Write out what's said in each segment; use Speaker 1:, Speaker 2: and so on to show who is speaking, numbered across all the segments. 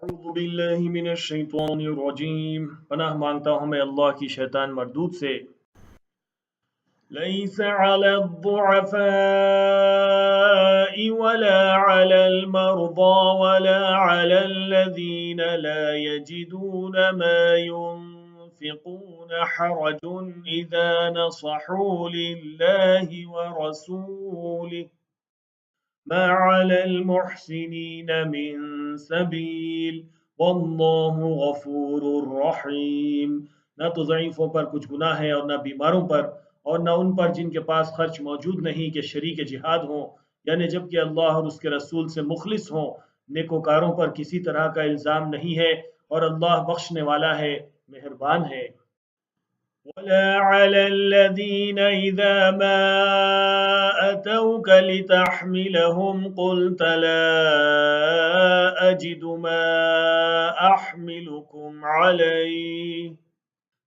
Speaker 1: अऊज़ु बिल्लाहि मिनश शैतानिर रजीम। पनाह मांगता हूँ मैं अल्लाह की शैतान मरदूद से। लैस अलल दुअफ़ाइ वला अलल मर्दा वला अलल्लज़ीना ला यजिदून मा युनफ़िक़ून हरजुन इज़ा नसहू लिल्लाहि व रसूलिहि मा अलल मुहसिनीन मिन सबील वल्लाहु गफूरुर रहीम। न तो ज़ईफ़ों पर कुछ गुनाह है और न बीमारों पर और न उन पर जिनके पास खर्च मौजूद नहीं कि शरीक जिहाद हों, यानी जबकि अल्लाह और उसके रसूल से मुखलिस हों। नेकोकारों पर किसी तरह का इल्ज़ाम नहीं है और अल्लाह बख्शने वाला है, मेहरबान है। वला अलल्लज़ीन इज़ा मा अतौक लितहमिलहुम क़ुल्त ला अजिदु मा अहमिलुकुम अलैहि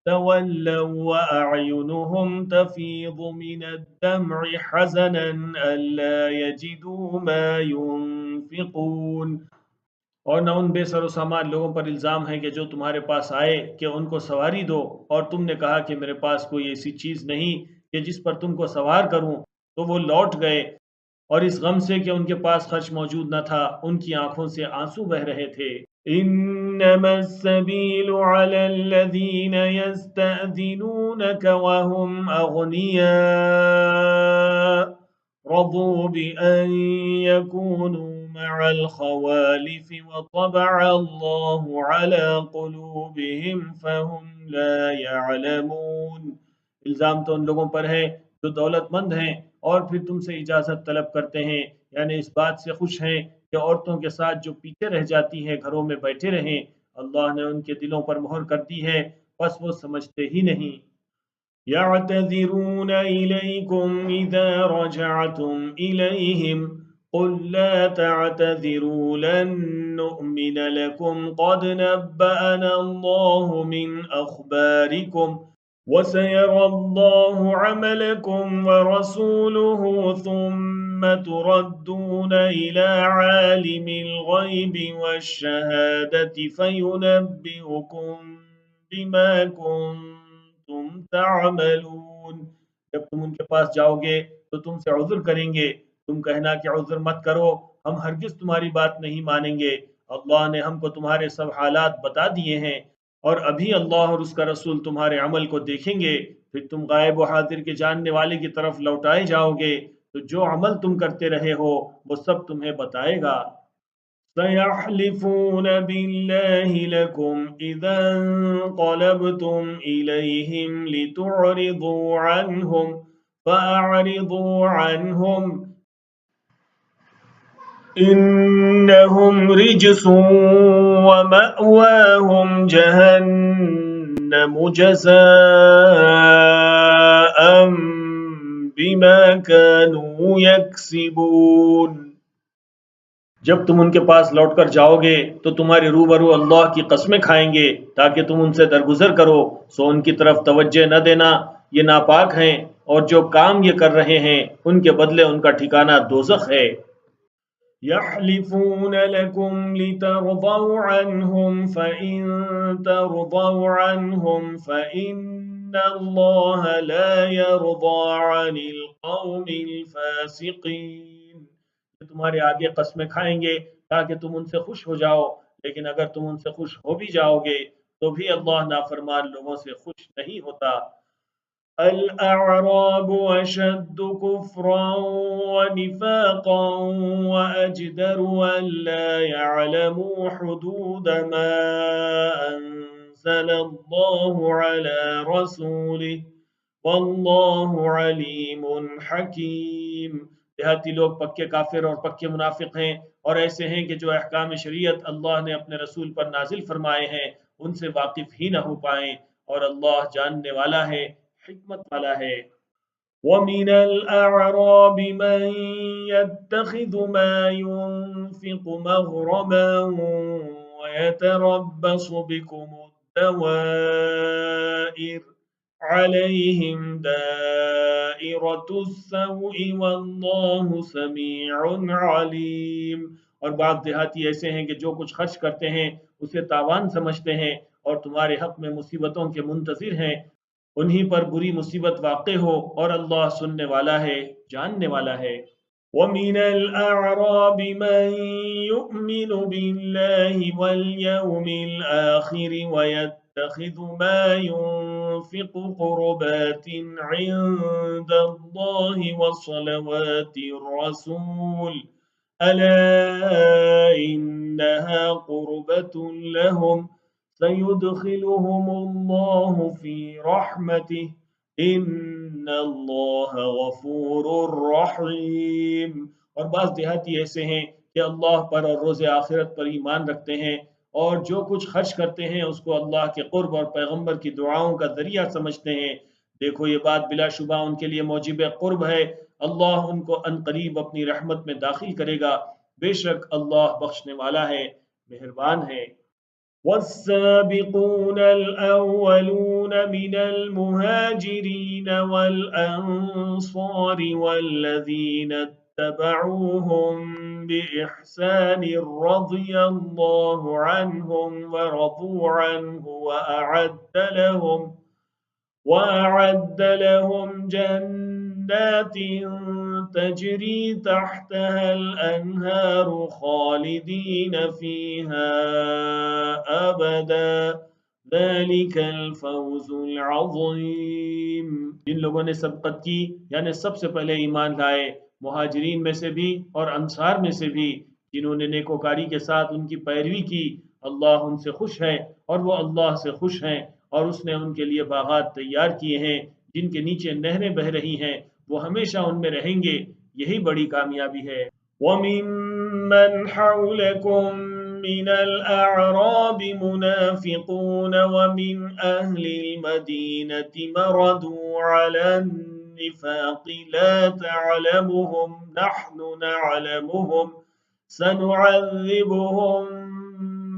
Speaker 1: तवल्लौ व अयुनुहुम तफीदु मिनद्दम्'i हज़नन अल्ला यजिदू मा युनफ़िक़ून। और न उन बेसरो सामान लोगों पर इल्ज़ाम है कि जो तुम्हारे पास आए कि उनको सवारी दो, और तुमने कहा कि मेरे पास कोई ऐसी चीज़ नहीं कि जिस पर तुमको सवार करूं, तो वो लौट गए और इस गम से कि उनके पास खर्च मौजूद न था, उनकी आंखों से आंसू बह रहे थे। इन्नमस्सबीलु अलल्लज़ीन यस्तअज़िनूनक वहुम अग़निया रज़ू बिअन यकूनू मअल ख़वालिफ़ वतबअ अल्लाहु अला क़ुलूबिहिम फ़हुम ला यअलमून। इल्ज़ाम तो उन लोगों पर है जो दौलतमंद हैं और फिर तुमसे इजाज़त तलब करते हैं, यानी इस बात से खुश हैं कि औरतों के साथ जो पीछे रह जाती हैं घरों में बैठे रहें। अल्लाह ने उनके दिलों पर मोहर कर दी है, बस वो समझते ही नहीं। यअतज़िरून इलैकुम इज़ा रजअतुम इलैहिम क़ुल ला तअतज़िरू लन नुअमिन लकुम क़द नब्बअना अल्लाहु मिन अख़बारिकुम वसयरल्लाहु अमलकुम वरसूलुहु सुम्मा तुरद्दून इला आलिमिल ग़ैबि वश्शहादति फयुनब्बिउकुम बिमा कुन्तुम तअमलून। जब तुम उनके पास जाओगे तो तुमसे उज़्र करेंगे, तुम कहना कि उज़्र मत करो, हम हरगिज़ तुम्हारी बात नहीं मानेंगे। अल्लाह ने हमको तुम्हारे सब हालात बता दिए हैं और अभी अल्लाह और उसका रसूल तुम्हारे अमल को देखेंगे, फिर तुम गायब व हाजिर के जानने वाले की तरफ लौटाए जाओगे, तो जो अमल तुम करते रहे हो वो सब तुम्हें बताएगा। सयहलिफून बिल्लाहि लकुम इज़ा इंक़लबतुम इलैहिम लितुअरिदू अन्हुम फ़अरिदू अन्हुम इन्नहुम रिजसुन व मअवाहुम जहन्नम जज़ाअन बिमा कानू यक्सिबून। जब तुम उनके पास लौटकर जाओगे तो तुम्हारे रूबरू अल्लाह की कस्में खाएंगे ताकि तुम उनसे दरगुजर करो, सो उनकी तरफ तवज्जो न देना, ये नापाक हैं और जो काम ये कर रहे हैं उनके बदले उनका ठिकाना दोज़ख है। यहलिफून लकुम लितरदऊ अन्हुम फ़इन तरदऊ अन्हुम फ़इन्नल्लाह ला यरदा अनिल क़ौमिल फ़ासिक़ीन। तुम्हारे आगे कस्में खाएंगे ताकि तुम उनसे खुश हो जाओ, लेकिन अगर तुम उनसे खुश हो भी जाओगे तो भी अल्लाह नाफरमान लोगों से खुश नहीं होता। अल अअराबु अशद्दु कुफ्रन व निफाक़न व अजदरु अल्ला यअलमू हुदूद मा अंज़लल्लाहु अला रसूलिहि वल्लाहु अलीमुन हकीम। देहाती लोग पक्के काफिर और पक्के मुनाफिक हैं और ऐसे हैं कि जो अहकाम शरीयत अल्लाह ने अपने रसूल पर नाजिल फरमाए हैं उनसे वाकिफ ही न हो पाए, और अल्लाह जानने वाला है, हिकमत वाला है। वमिनल अअराबि मन यत्तखिज़ु मा युनफ़िक़ु मग़रमन व यतरब्बसु बिकुमुद्दवाइर अलैहिम दाइरतुस्सौइ वल्लाहु समीउन अलीम। और बाज़ देहाती ऐसे हैं कि जो कुछ खर्च करते हैं उसे तावान समझते हैं और तुम्हारे हक में मुसीबतों के मुंतज़िर हैं। उन्हीं पर बुरी मुसीबत वाक़ हो और अल्लाह सुनने वाला है, जानने वाला है। ومن الأعراب من يؤمن بالله واليوم الآخر ويتخذ ما ينفق قربات عند الله وصلوات الرسول ألا إنها قربة لهم سيدخلهم الله في رحمته इन्न अल्लाह गफूरुर रहीम। और बाज़ देहाती ऐसे हैं कि अल्लाह पर और रोज़े आखिरत पर ईमान रखते हैं और जो कुछ खर्च करते हैं उसको अल्लाह के क़ुर्ब और पैगंबर की दुआओं का ज़रिया समझते हैं। देखो ये बात बिलाशुबा उनके लिए मौजिब क़ुर्ब है। अल्लाह उनको अनक़रीब अपनी रहमत में दाखिल करेगा। बेशक अल्लाह बख्शने वाला है, मेहरबान है। والسابقون الأولون من المهاجرين والأنصار والذين اتبعوهم بإحسان رضي الله عنهم ورضوا عنه وأعد لهم جنات تجري تحتها الأنهار خالدين فيها أبدا ذلك الفوز العظيम। जिन लोगों ने सबकत की यानी सबसे पहले ईमान लाए, मुहाजिरीन में से भी और अंसार में से भी, जिन्होंने नेकोकारी के साथ उनकी पैरवी की, अल्लाह उनसे खुश है और वो अल्लाह से खुश हैं और उसने उनके लिए बागात तैयार किए हैं जिनके नीचे नहरें बह रही हैं, वो हमेशा उनमें रहेंगे। यही बड़ी कामयाबी है। वमिम्मन हौलकुम मिनल अअराब मुनाफिकून वमिन अहलिल मदीनति मरदू अलन निफाक़ि ला तअलमुहुम नहनु नअलमुहुम सनुअज़्ज़िबुहुम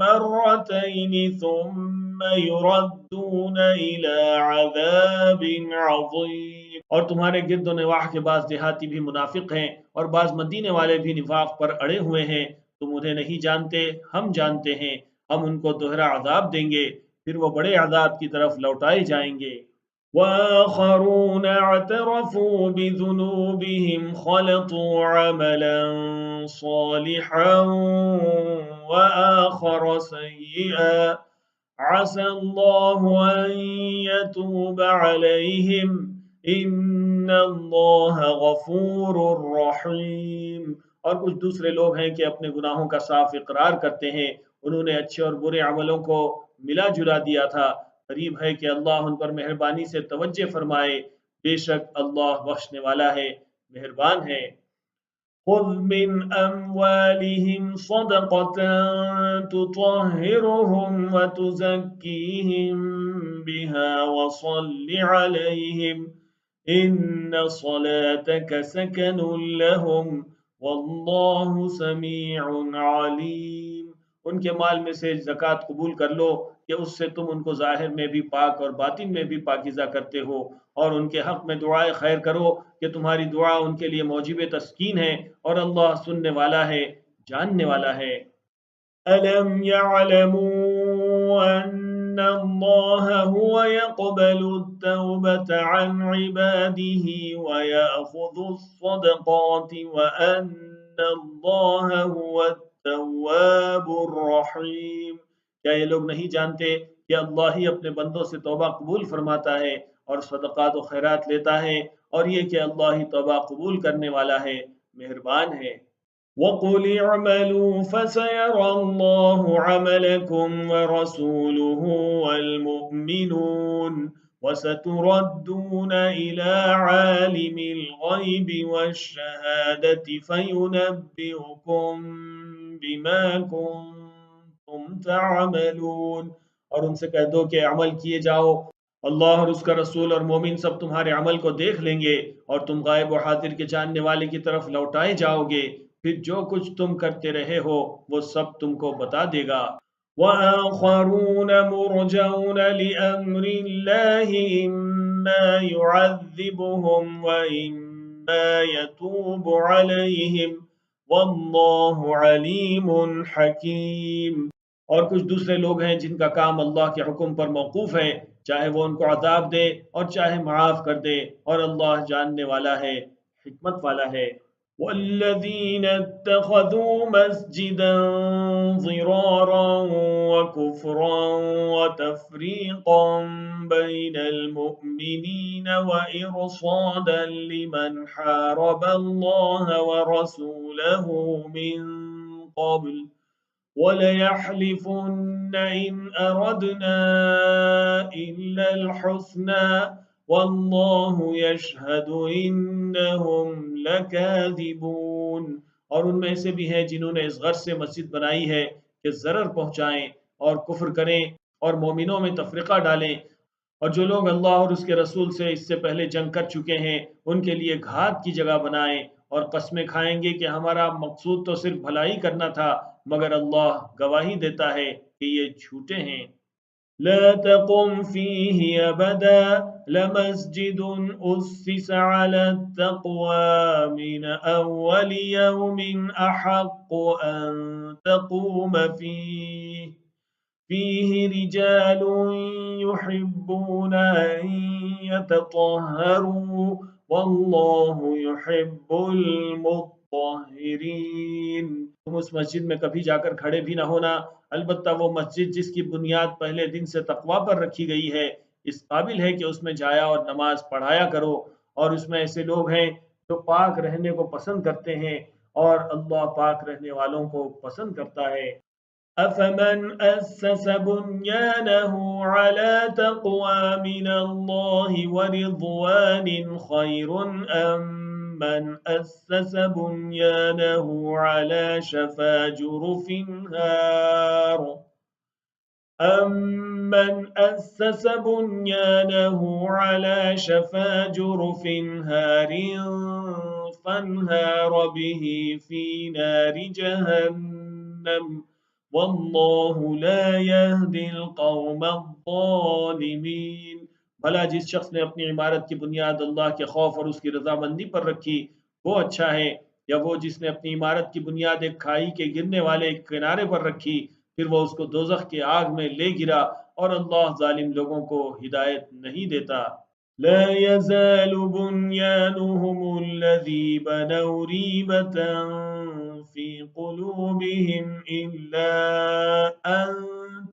Speaker 1: मर्रतैनि सुम्मा युरद्दून इला अज़ाबिन अज़ीम। और तुम्हारे गिर्द निवाह के बाज़ देहाती भी मुनाफिक हैं और बाज़ मदीने वाले भी निफाक पर अड़े हुए हैं। तुम उन्हें नहीं जानते, हम जानते हैं। हम उनको दोहरा अज़ाब देंगे, फिर वो बड़े अज़ाब की तरफ लौटाए जाएंगे। वआखरून अतरफू बिज़ुनूबिहिम खलतू अमलन सालिहन वआखर सय्यिअ असा अल्लाहु अन यतूब अलैहिम इन्नल्लाह गफूरुर रहीम। और कुछ दूसरे लोग हैं कि अपने गुनाहों का साफ इकरार करते हैं। उन्होंने अच्छे और बुरे अमलों को मिला जुला दिया था। करीब है कि अल्लाह उन पर मेहरबानी से तवज्जो फरमाए। बेशक अल्लाह बख्शने वाला है, मेहरबान है। खुज़ मिन अम्वालिहिम सदक़तन तुतहिरुहुम व तुज़क्कीहिम बिहा व सल्लि अलैहिम इन्न सलातक सकनुन लहुम वल्लाहु समीउन अलीम। उनके माल में से ज़कात कबूल कर लो कि उससे तुम उनको ज़ाहिर में भी पाक और बातिन में भी पाकीज़ा करते हो, और उनके हक़ में दुआए खैर करो कि तुम्हारी दुआ उनके लिए मौजिब तस्कीन है और अल्लाह सुनने वाला है, जानने वाला है। अलम यअलमू अन्नल्लाह हुवा यक़बलुत-तौबत अन इबादिही व यअख़ुज़ुस-सदक़ाति व अन्नल्लाह हुवत-तव्वाबुर रहीम। क्या ये लोग नहीं जानते कि अल्लाह ही अपने बंदों से तौबा कबूल फरमाता है और सदक़ात व खैरात लेता है, और ये कि अल्लाह ही तौबा कबूल करने वाला है, मेहरबान है। वक़ुल इअमलू फसयरल्लाहु अमलकुम व रसूलुहु वल मुमिनून वसतुरद्दून इला आलिमिल गैबि वश्शहादति फयुनब्बिउकुम बिमा कुंतुम तअमलून। और उनसे कह दो कि अमल किए जाओ, अल्लाह और उसका रसूल और मोमिन सब तुम्हारे अमल को देख लेंगे और तुम गायब व हाजिर के जानने वाले की तरफ लौटाए जाओगे। फिर जो कुछ तुम करते रहे हो वो सब तुमको बता देगा। वआखरून मुरजऊन लिअम्रिल्लाहि इम्मा युअज़्ज़िबुहुम व इम्मा यतूबु अलैहिम वल्लाहु अलीमुन हकीम। और कुछ दूसरे लोग हैं जिनका काम अल्लाह के हुक्म पर मौकूफ है, चाहे वो उनको अजाब दे और चाहे माफ कर दे, और अल्लाह जानने वाला है, हिकमत वाला है। والذين اتخذوا مسجدا ضرارا وكفرا وتفريقا بين المؤمنين وإرصادا لمن حارب الله ورسوله من قبل وليحلفن إن أردنا إلا الحسنى والله يشهد إنهم लकादिबून। और उनमें से भी हैं जिन्होंने इस गर्ज से मस्जिद बनाई है कि ज़रर पहुँचाएं और कुफ्र करें और मोमिनों में तफरीक़ा डालें, और जो लोग अल्लाह और उसके रसूल से इससे पहले जंग कर चुके हैं उनके लिए घात की जगह बनाएं, और कस्में खाएंगे कि हमारा मकसूद तो सिर्फ भलाई करना था, मगर अल्लाह गवाही देता है कि ये झूठे हैं। لا تقم فيه أبدا لمسجد أسس على التقوى من أول يوم أحق أن تقوم فيه رجال يحبون أن يتطهروا والله يحب المطهرين। तुम उस मस्जिद में कभी जाकर खड़े भी ना होना, अलबत्ता वो मस्जिद जिसकी बुनियाद पहले दिन से तकवा पर रखी गई है, इस काबिल है कि उसमें जाया और नमाज पढ़ाया करो, और उसमें ऐसे लोग हैं जो पाक रहने को पसंद करते हैं, और अल्लाह पाक रहने वालों को पसंद करता है। أفمن أسس بنيانه على تقوى من الله ورضوان خير أم من أسس بنيانه على شفا جرف هار أمن أسس بنيانه على شفا جرف هار فانهار به في نار جهنم वल्लाहु ला यहदिल कौमल ज़ालिमीन। भला जिस शख्स ने अपनी इमारत की बुनियाद अल्लाह के खौफ और उसकी रजामंदी पर रखी वो अच्छा है, या वो जिसने अपनी इमारत की बुनियाद एक खाई के गिरने वाले एक किनारे पर रखी, फिर वो उसको दोजख के आग में ले गिरा, और अल्लाह जालिम लोगों को हिदायत नहीं देता। لا يزال بنيانهم الذي بنوا ريبة في قلوبهم إلا أن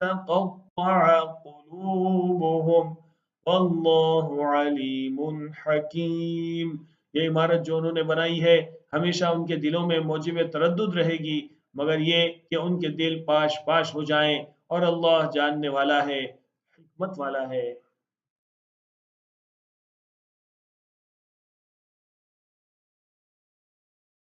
Speaker 1: تقطع قلوبهم والله عليم حكيम। ये इमारत जो उन्होंने बनाई है हमेशा उनके दिलों में मौजिब तरद्दुद रहेगी, मगर ये कि उनके दिल पाश पाश हो जाएं, और अल्लाह जानने वाला है, हिकमत वाला है।